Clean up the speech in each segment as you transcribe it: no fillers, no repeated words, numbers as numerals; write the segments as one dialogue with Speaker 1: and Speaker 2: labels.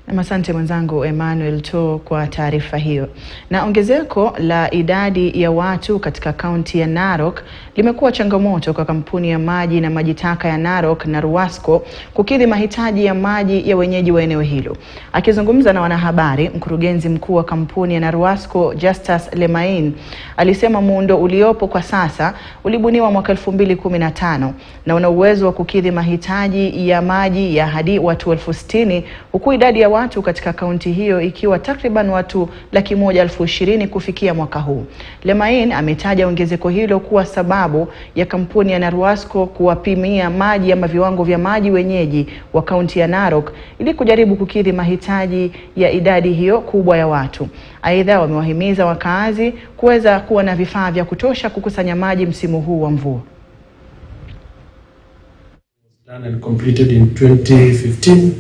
Speaker 1: Asante mwenzangu Emmanuel To kwa taarifa hiyo. Na ongezeko la idadi ya watu katika kaunti ya Narok limekuwa changamoto kwa kampuni ya maji na maji taka ya Narok na Ruwasco kukidhi mahitaji ya maji ya wenyeji wa eneo hilo. Akizungumza na wanahabari, mkurugenzi mkuu wa kampuni ya Ruwasco Justus Lemain alisema muundo uliopo kwa sasa ulibuniwa mwaka 2015 na una uwezo wa kukidhi mahitaji ya maji ya hadi watu 60,000 huku idadi ya watu katika kaunti hiyo ikiwa takriban watu 120,000 kufikia mwaka huu. Lemain ametaja ongezeko hilo kuwa sababu ya kampuni ya Ruwasco kuwapimia maji ama viwango vya maji wenyeji wa kaunti ya Narok ili kujaribu kukidhi mahitaji ya idadi hiyo kubwa ya watu. Aidha, wamewahimiza wakazi kuweza kuwa na vifaa vya kutosha kukusanya maji msimu huu wa mvua.
Speaker 2: Done and completed in 2015.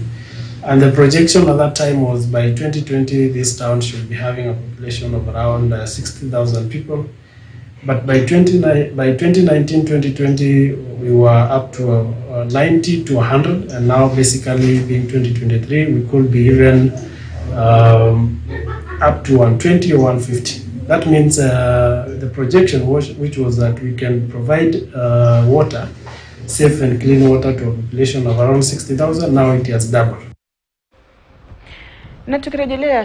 Speaker 2: And the projection at that time was by 2020, this town should be having a population of around 60,000 people. But by 2019, 2020, we were up to 90 to 100. And now basically being 2023, we could be even up to 120 or 150. That means the projection which was that we can provide water, safe and clean water to a population of around 60,000. Now it has doubled.
Speaker 1: Na tukirejelea